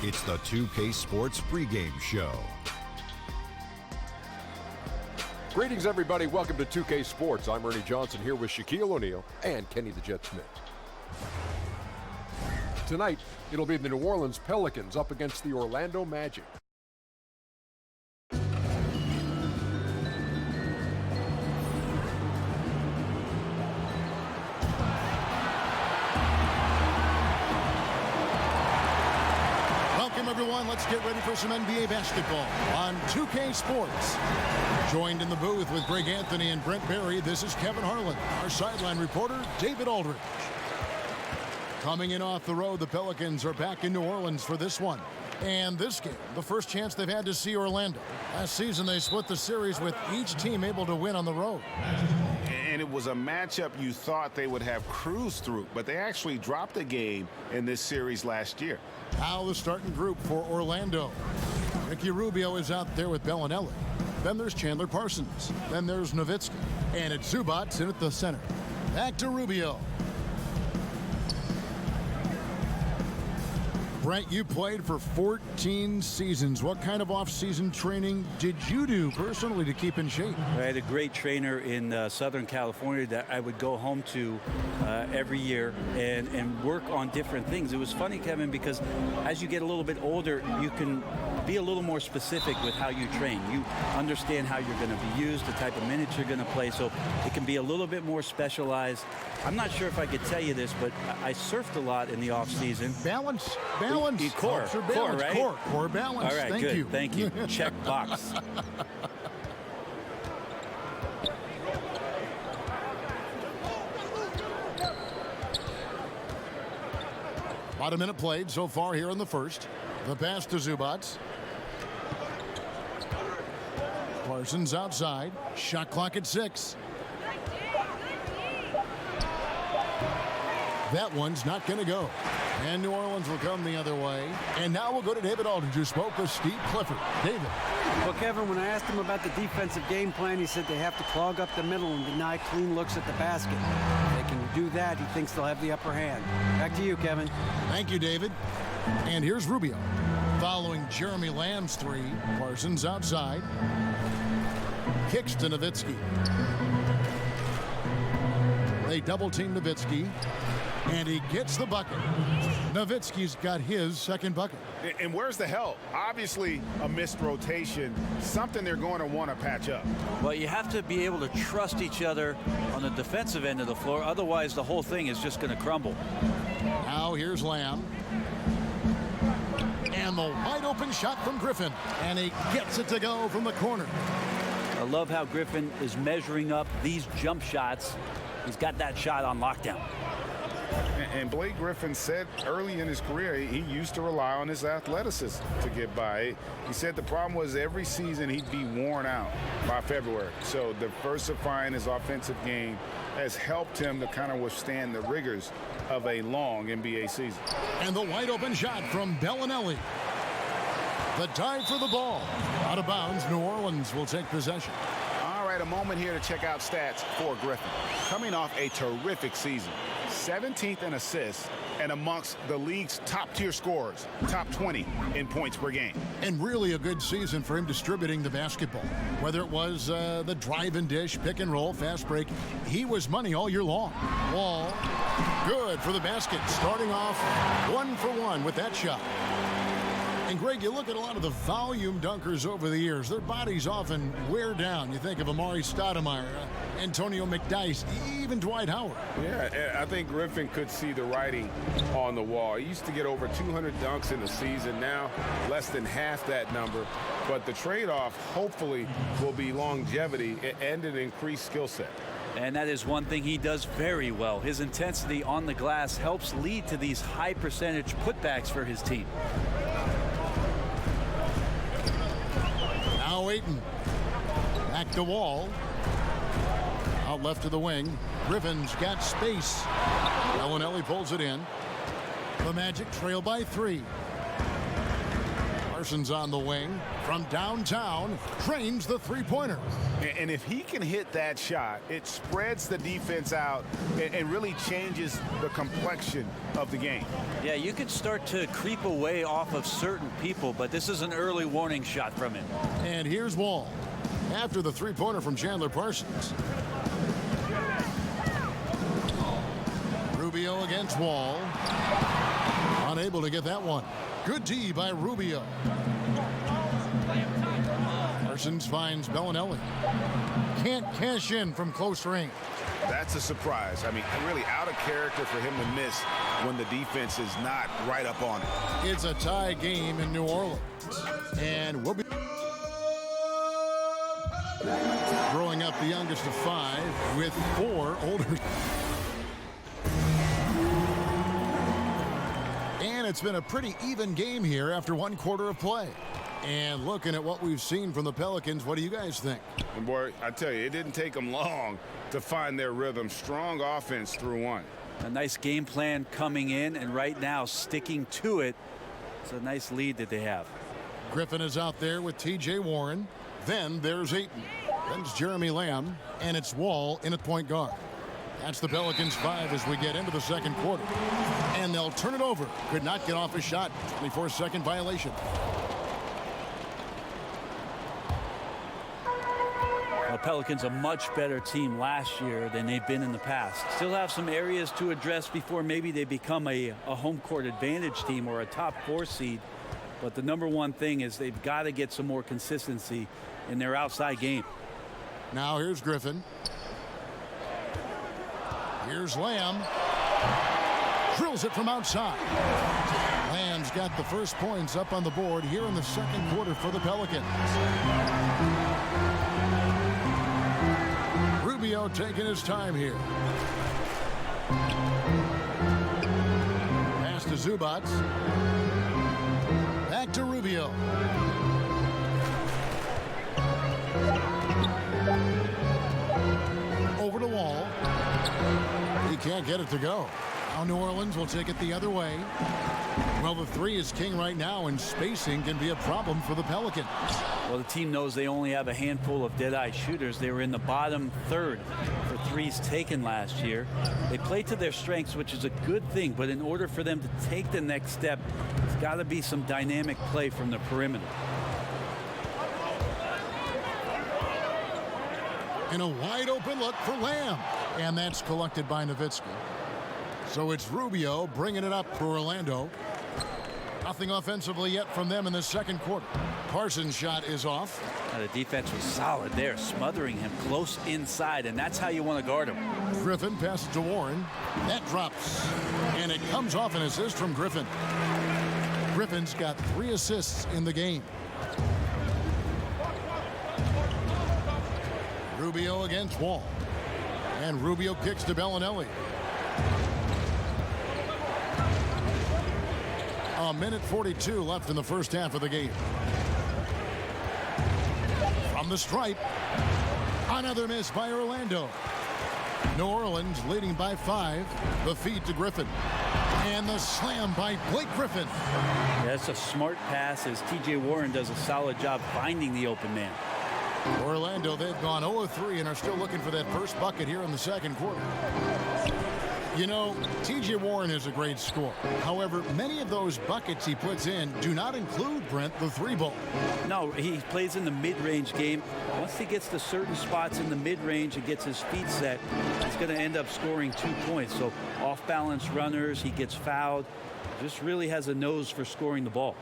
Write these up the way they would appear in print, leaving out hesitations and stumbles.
It's the 2K Sports pregame show. Greetings, everybody. Welcome to 2K Sports. I'm Ernie Johnson here with Shaquille O'Neal and Kenny the Jet Smith. Tonight, it'll be the New Orleans Pelicans up against the Orlando Magic. Welcome, everyone. Let's get ready for some NBA basketball on 2K Sports. Joined in the booth with Greg Anthony and Brent Barry, this is Kevin Harlan. Our sideline reporter, David Aldridge. Coming in off the road, the Pelicans are back in New Orleans for this one. And this game, the first chance they've had to see Orlando. Last season, they split the series with each team able to win on the road. And it was a matchup you thought they would have cruised through, but they actually dropped a game in this series last year. Now the starting group for Orlando. Ricky Rubio is out there with Bellinelli. Then there's Chandler Parsons. Then there's Nowitzki. And it's Zubac in at the center. Back to Rubio. Brent, you played for 14 seasons. What kind of off-season training did you do personally to keep in shape? I had a great trainer in Southern California that I would go home to every year and work on different things. It was funny, Kevin, because as you get a little bit older, you can be a little more specific with how you train. You understand how you're going to be used, the type of minutes you're going to play, so it can be a little bit more specialized. I'm not sure if I could tell you this, but I surfed a lot in the off-season. Balance. Core, right? Core balance. All right, Thank good. you. Thank you. Check box. About a minute played so far here in the first. The pass to Zubac. Parsons outside. Shot clock at 6. That one's not going to go. And New Orleans will come the other way. And now we'll go to David Aldridge, who spoke with Steve Clifford. David. Well, Kevin, when I asked him about the defensive game plan, he said they have to clog up the middle and deny clean looks at the basket. If they can do that, he thinks they'll have the upper hand. Back to you, Kevin. Thank you, David. And here's Rubio. Following Jeremy Lamb's three. Parsons outside. Kicks to Nowitzki. They double-team Nowitzki. And he gets the bucket. Nowitzki's got his second bucket. And where's the help? Obviously, a missed rotation, something they're going to want to patch up. Well, you have to be able to trust each other on the defensive end of the floor. Otherwise, the whole thing is just going to crumble. Now here's Lamb. And the wide open shot from Griffin. And he gets it to go from the corner. I love how Griffin is measuring up these jump shots. He's got that shot on lockdown. And Blake Griffin said early in his career he used to rely on his athleticism to get by. He said the problem was every season he'd be worn out by February. So diversifying his offensive game has helped him to kind of withstand the rigors of a long NBA season. And the wide open shot from Bellinelli. The dive for the ball. Out of bounds, New Orleans will take possession. All right, a moment here to check out stats for Griffin. Coming off a terrific season. 17th in assists and amongst the league's top-tier scorers, top 20 in points per game. And really a good season for him distributing the basketball. Whether it was the drive and dish, pick and roll, fast break, he was money all year long. Wall, good for the basket, starting off 1 for 1 with that shot. And Greg, you look at a lot of the volume dunkers over the years, their bodies often wear down. You think of Amari Stoudemire, Antonio McDyess, even Dwight Howard. Yeah, I think Griffin could see the writing on the wall. He used to get over 200 dunks in the season. Now, less than half that number. But the trade-off, hopefully, will be longevity and an increased skill set. And that is one thing he does very well. His intensity on the glass helps lead to these high percentage putbacks for his team. Now Ayton. Back to Wall. Out left to the wing. Griffin's got space. Bellinelli pulls it in. The Magic trail by 3. Parsons on the wing. From downtown, trains the three-pointer. And if he can hit that shot, it spreads the defense out and really changes the complexion of the game. Yeah, you could start to creep away off of certain people, but this is an early warning shot from him. And here's Wall after the three-pointer from Chandler Parsons. Rubio against Wall. Unable to get that one. Good D by Rubio. Parsons finds Bellinelli. Can't cash in from close range. That's a surprise. I mean, really out of character for him to miss when the defense is not right up on it. It's a tie game in New Orleans. And we'll be growing up the youngest of 5 with 4 older. And it's been a pretty even game here after 1 quarter of play. And looking at what we've seen from the Pelicans, what do you guys think? And boy, I tell you, it didn't take them long to find their rhythm. Strong offense through 1. A nice game plan coming in, and right now sticking to it. It's a nice lead that they have. Griffin is out there with T.J. Warren. Then there's Ayton. Then it's Jeremy Lamb. And it's Wall in at point guard. That's the Pelicans 5 as we get into the second quarter. And they'll turn it over. Could not get off a shot. 24-second violation. The Pelicans a much better team last year than they've been in the past. Still have some areas to address before maybe they become a home court advantage team or a top 4 seed. But the number one thing is they've got to get some more consistency in their outside game. Now here's Griffin. Here's Lamb. Drills it from outside. Lamb's got the first points up on the board here in the second quarter for the Pelicans. Rubio taking his time here. Pass to Zubac. Back to Rubio. Over to Wall. He can't get it to go. Now New Orleans will take it the other way. Well, the 3 is king right now, and spacing can be a problem for the Pelicans. Well, the team knows they only have a handful of dead-eye shooters. They were in the bottom third for threes taken last year. They play to their strengths, which is a good thing, but in order for them to take the next step, it's got to be some dynamic play from the perimeter. And a wide open look for Lamb. And that's collected by Nowitzki. So it's Rubio bringing it up for Orlando. Nothing offensively yet from them in the second quarter. Parsons' shot is off. Now, the defense was solid there, smothering him close inside, and that's how you want to guard him. Griffin passes to Warren. That drops. And it comes off an assist from Griffin. Griffin's got 3 assists in the game. Rubio against Wall. And Rubio kicks to Bellinelli. A minute 42 left in the first half of the game. From the stripe. Another miss by Orlando. New Orleans leading by 5. The feed to Griffin. And the slam by Blake Griffin. That's a smart pass as T.J. Warren does a solid job finding the open man. Orlando, they've gone 0-3 and are still looking for that first bucket here in the second quarter. You know, T.J. Warren is a great scorer. However, many of those buckets he puts in do not include, Brent, the 3-ball. No, he plays in the mid-range game. Once he gets to certain spots in the mid-range and gets his feet set, he's going to end up scoring 2 points. So off-balance runners, he gets fouled. Just really has a nose for scoring the ball.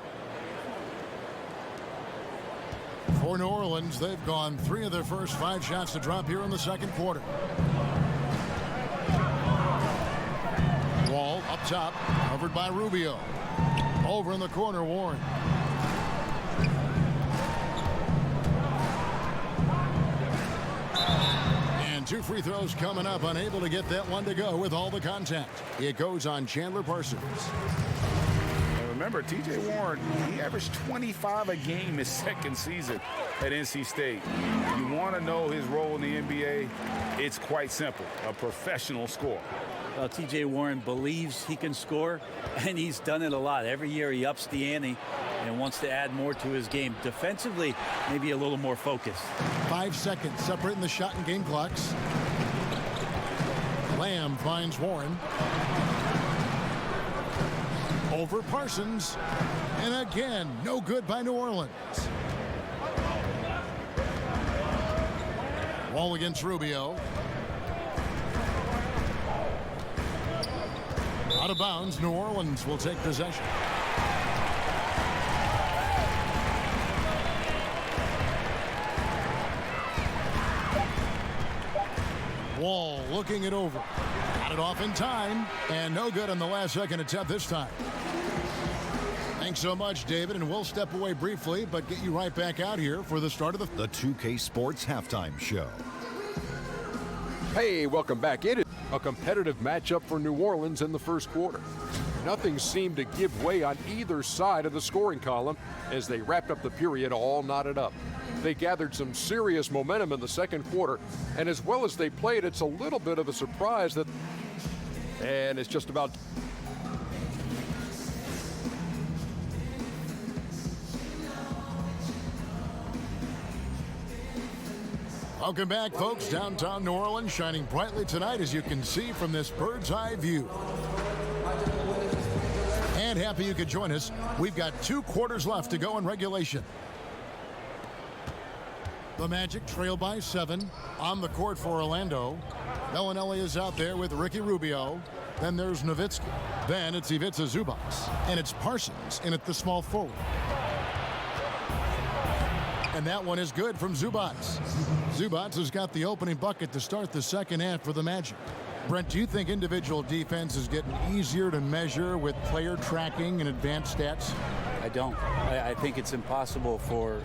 For New Orleans, they've gone 3 of their first 5 shots to drop here in the second quarter. Wall up top, covered by Rubio. Over in the corner, Warren. And 2 free throws coming up, unable to get that one to go with all the contact. It goes on Chandler Parsons. Remember, T.J. Warren, he averaged 25 a game his second season at NC State. You want to know his role in the NBA? It's quite simple, a professional scorer. Well, T.J. Warren believes he can score, and he's done it a lot. Every year he ups the ante, and wants to add more to his game. Defensively, maybe a little more focused. 5 seconds separating the shot and game clocks. Lamb finds Warren. Over Parsons. And again, no good by New Orleans. Wall against Rubio. Out of bounds, New Orleans will take possession. Wall looking it over. Got it off in time, and no good on the last second attempt this time. Thanks so much, David, and we'll step away briefly, but get you right back out here for the start of The 2K Sports Halftime Show. Hey, welcome back. It is a competitive matchup for New Orleans in the first quarter. Nothing seemed to give way on either side of the scoring column as they wrapped up the period all knotted up. They gathered some serious momentum in the second quarter, and as well as they played, it's a little bit of a surprise that, and it's just about. Welcome back, folks. Downtown New Orleans shining brightly tonight, as you can see from this bird's eye view. And happy you could join us. We've got 2 quarters left to go in regulation. The Magic trail by 7 on the court for Orlando. Bellinelli is out there with Ricky Rubio. Then there's Nowitzki. Then it's Ivica Zubac. And it's Parsons in at the small forward. And that one is good from Zubac. Zubac has got the opening bucket to start the second half for the Magic. Brent, do you think individual defense is getting easier to measure with player tracking and advanced stats? I don't. I think it's impossible for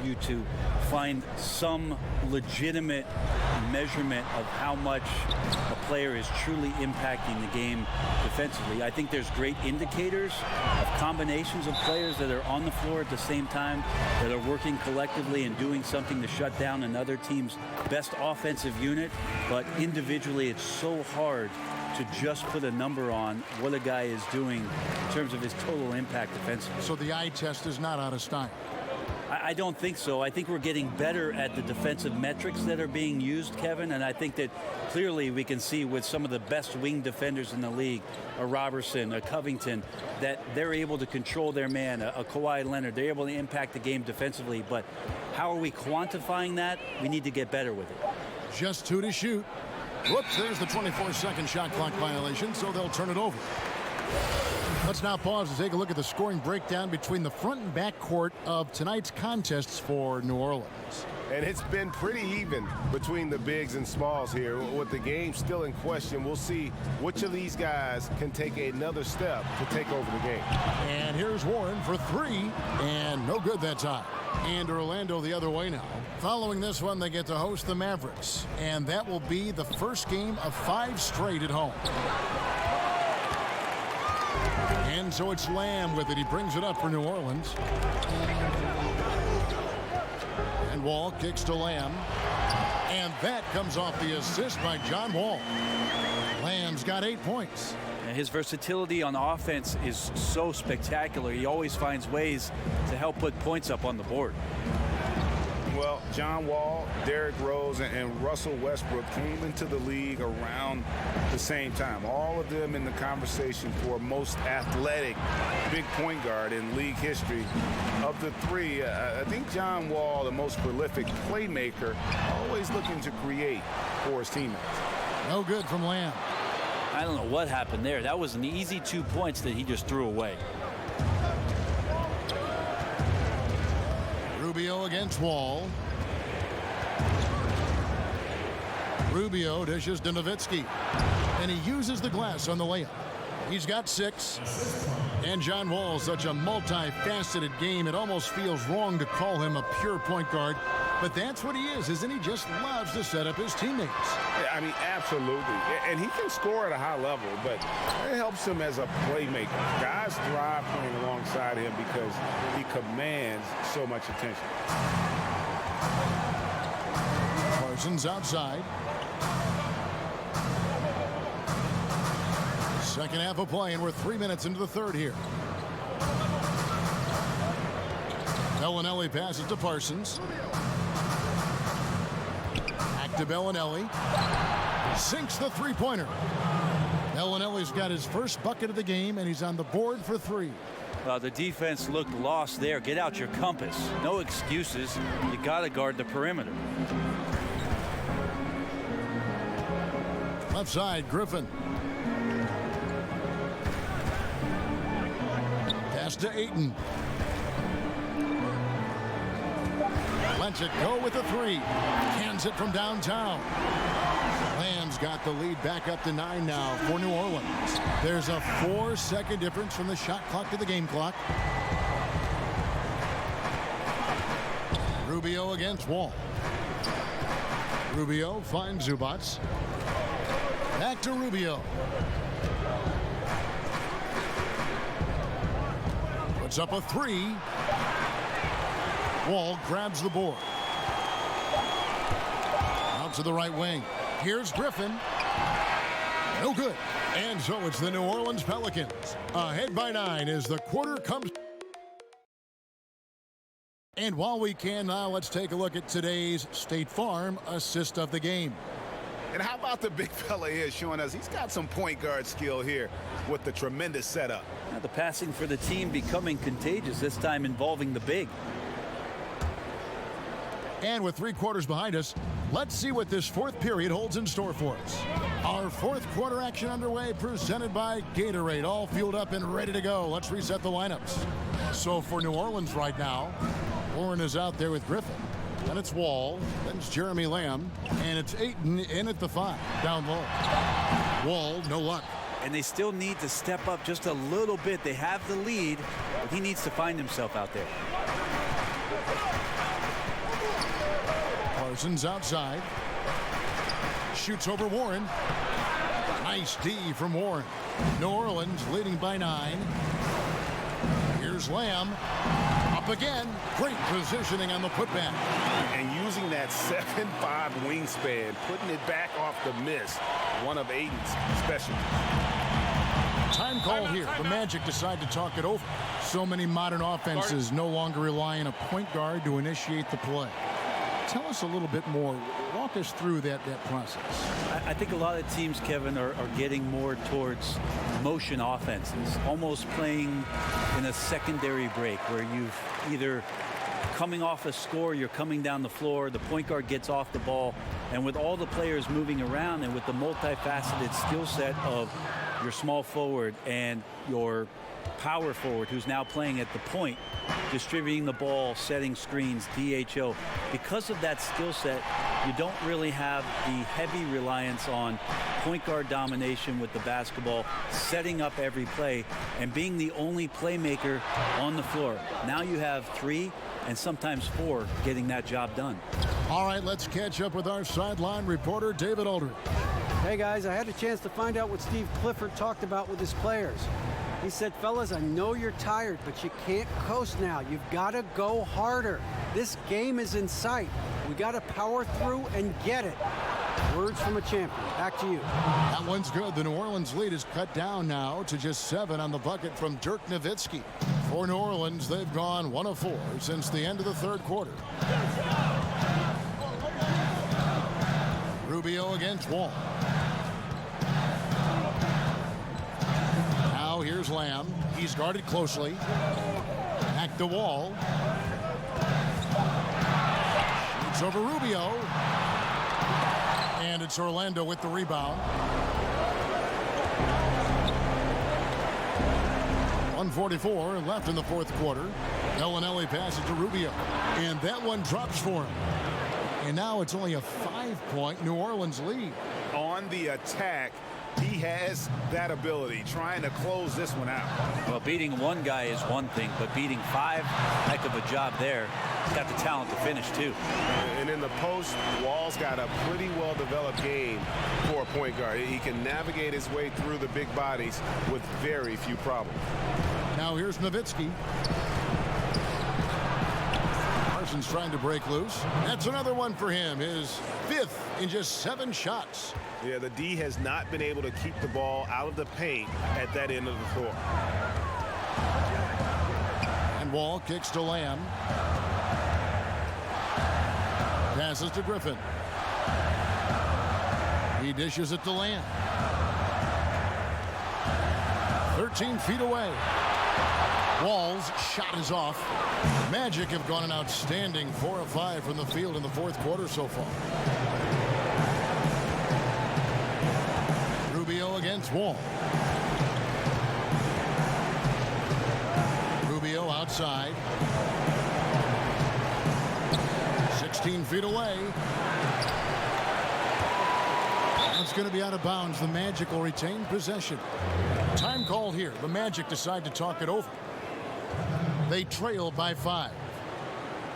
you to find some legitimate measurement of how much a player is truly impacting the game defensively. I think there's great indicators of combinations of players that are on the floor at the same time, that are working collectively and doing something to shut down another team's best offensive unit. But individually, it's so hard to just put a number on what a guy is doing in terms of his total impact defensively. So the eye test is not out of style. I don't think so. I think we're getting better at the defensive metrics that are being used, Kevin, and I think that clearly we can see with some of the best wing defenders in the league, a Robertson, a Covington, that they're able to control their man, a Kawhi Leonard. They're able to impact the game defensively, but how are we quantifying that? We need to get better with it. Just 2 to shoot. Whoops, there's the 24-second shot clock violation, so they'll turn it over. Let's now pause to take a look at the scoring breakdown between the front and back court of tonight's contests for New Orleans. And it's been pretty even between the bigs and smalls here. With the game still in question, we'll see which of these guys can take another step to take over the game. And here's Warren for 3, and no good that time. And Orlando the other way now. Following this one, they get to host the Mavericks, and that will be the first game of 5 straight at home. And so it's Lamb with it. He brings it up for New Orleans. And Wall kicks to Lamb. And that comes off the assist by John Wall. Lamb's got 8 points. And his versatility on offense is so spectacular. He always finds ways to help put points up on the board. Well, John Wall, Derrick Rose, and Russell Westbrook came into the league around the same time. All of them in the conversation for most athletic big point guard in league history. Of the 3, I think John Wall, the most prolific playmaker, always looking to create for his teammates. No good from Lamb. I don't know what happened there. That was an easy 2 points that he just threw away. Rubio against Wall. Rubio dishes to Nowitzki. And he uses the glass on the layup. He's got 6. And John Wall, such a multifaceted game, it almost feels wrong to call him a pure point guard. But that's what he is, isn't he? Just loves to set up his teammates. I mean, absolutely. And he can score at a high level, but it helps him as a playmaker. Guys thrive playing alongside him because he commands so much attention. Parsons outside. Second half of play, and we're 3 minutes into the third here. Bellinelli passes to Parsons. Back to Bellinelli. Sinks the three-pointer. Bellinelli's got his first bucket of the game, and he's on the board for 3. The defense looked lost there. Get out your compass. No excuses. You got to guard the perimeter. Left side, Griffin. Pass to Ayton. Lets it go with a 3. Cans it from downtown. Lamb's got the lead back up to 9 now for New Orleans. There's a 4-second difference from the shot clock to the game clock. Rubio against Wall. Rubio finds Zubats. Back to Rubio. Puts up a 3. Wall grabs the board. Out to the right wing. Here's Griffin. No good. And so it's the New Orleans Pelicans. Ahead by 9 as the quarter comes. And while we can now, let's take a look at today's State Farm assist of the game. And how about the big fella here showing us he's got some point guard skill here with the tremendous setup. Now the passing for the team becoming contagious, this time involving the big. And with 3 quarters behind us, let's see what this 4th period holds in store for us. Our 4th quarter action underway, presented by Gatorade, all fueled up and ready to go. Let's reset the lineups. So for New Orleans right now, Warren is out there with Griffin. Then it's Wall, then it's Jeremy Lamb, and it's Ayton in at the 5, down low. Wall, no luck. And they still need to step up just a little bit. They have the lead, but he needs to find himself out there. Parsons outside. Shoots over Warren. Nice D from Warren. New Orleans leading by 9. Here's Lamb. Up again. Great positioning on the putback. And using that 7'5" wingspan, putting it back off the miss. One of Ayton's specialties. Time call here. The Magic decide to talk it over. So many modern offenses no longer rely on a point guard to initiate the play. Tell us a little bit more. Walk us through that process. I think a lot of teams, Kevin, are getting more towards motion offenses, almost playing in a secondary break where you've either coming off a score, you're coming down the floor, the point guard gets off the ball, and with all the players moving around and with the multifaceted skill set of your small forward and your power forward who's now playing at the point, distributing the ball, setting screens, DHO. Because of that skill set, you don't really have the heavy reliance on point guard domination with the basketball, setting up every play, and being the only playmaker on the floor. Now you have 3 and sometimes 4 getting that job done. All right, let's catch up with our sideline reporter, David Aldridge. Hey, guys, I had a chance to find out what Steve Clifford talked about with his players. He said, fellas, I know you're tired, but you can't coast now. You've got to go harder. This game is in sight. We got to power through and get it. Words from a champion. Back to you. That one's good. The New Orleans lead is cut down now to just 7 on the bucket from Dirk Nowitzki. For New Orleans, they've gone 1 of 4 since the end of the 3rd quarter. Rubio against Wall. Now here's Lamb. He's guarded closely. Back to Wall. Shoots over Rubio. And it's Orlando with the rebound. 1:44 left in the 4th quarter. Bellinelli passes to Rubio. And that one drops for him. And now it's only a 5-point New Orleans lead. On the attack, he has that ability, trying to close this one out. Well, beating one guy is one thing, but beating 5, heck of a job there. He's got the talent to finish, too. And in the post, Wall's got a pretty well-developed game for a point guard. He can navigate his way through the big bodies with very few problems. Now here's Nowitzki. Parsons trying to break loose. That's another one for him. His 5th in just 7 shots. Yeah, the D has not been able to keep the ball out of the paint at that end of the floor. Wall kicks to Lamb. Passes to Griffin. He dishes it to Lamb. 13 feet away. Wall's shot is off. Magic have gone an outstanding 4 of 5 from the field in the fourth quarter so far. Rubio against Wall. Rubio outside. 16 feet away. It's going to be out of bounds. The Magic will retain possession. Time called here. The Magic decide to talk it over. They trail by 5.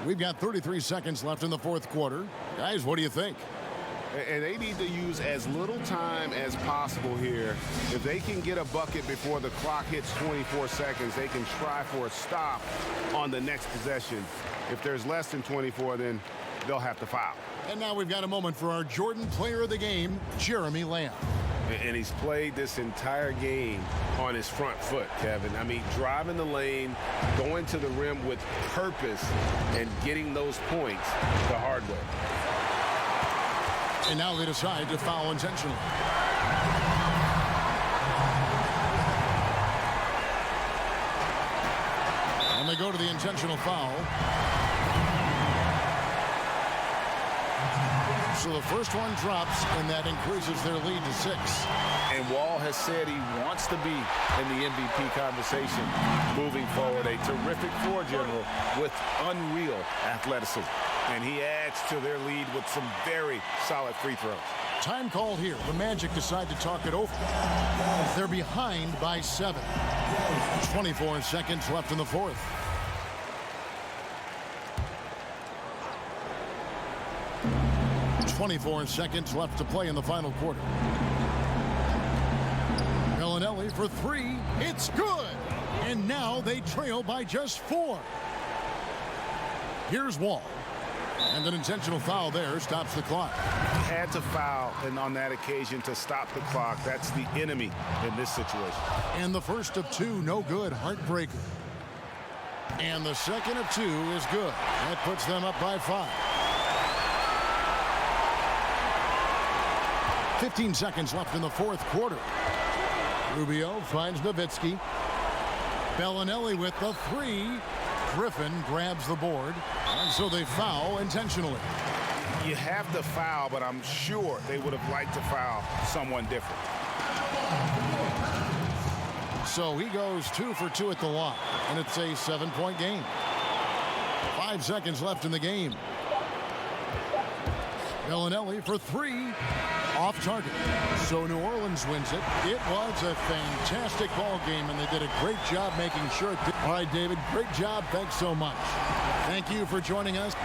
We've got 33 seconds left in the fourth quarter. Guys, what do you think? And they need to use as little time as possible here. If they can get a bucket before the clock hits 24 seconds, they can try for a stop on the next possession. If there's less than 24, then they'll have to foul. And now we've got a moment for our Jordan Player of the Game, Jeremy Lamb. And he's played this entire game on his front foot, Kevin. I mean, driving the lane, going to the rim with purpose, and getting those points the hard way. And now they decide to foul intentionally. And they go to the intentional foul. So the first one drops, and that increases their lead to 6. And Wall has said he wants to be in the MVP conversation moving forward. A terrific floor general with unreal athleticism. And he adds to their lead with some very solid free throws. Time called here. The Magic decide to talk it over. They're behind by 7. 24 seconds left in the fourth. .24 seconds left to play in the final quarter. Bellinelli for 3. It's good. And now they trail by just 4. Here's Wall. And an intentional foul there stops the clock. Had to foul, and on that occasion to stop the clock. That's the enemy in this situation. And the first of 2, no good. Heartbreaker. And the second of 2 is good. That puts them up by 5. 15 seconds left in the fourth quarter. Rubio finds Nowitzki. Bellinelli with the 3. Griffin grabs the board. And so they foul intentionally. You have to foul, but I'm sure they would have liked to foul someone different. So he goes 2 for 2 at the line. And it's a 7-point game. 5 seconds left in the game. Bellinelli for 3. Off target. So New Orleans wins it. It was a fantastic ball game, and they did a great job making sure it did. All right, David, great job. Thanks so much. Thank you for joining us.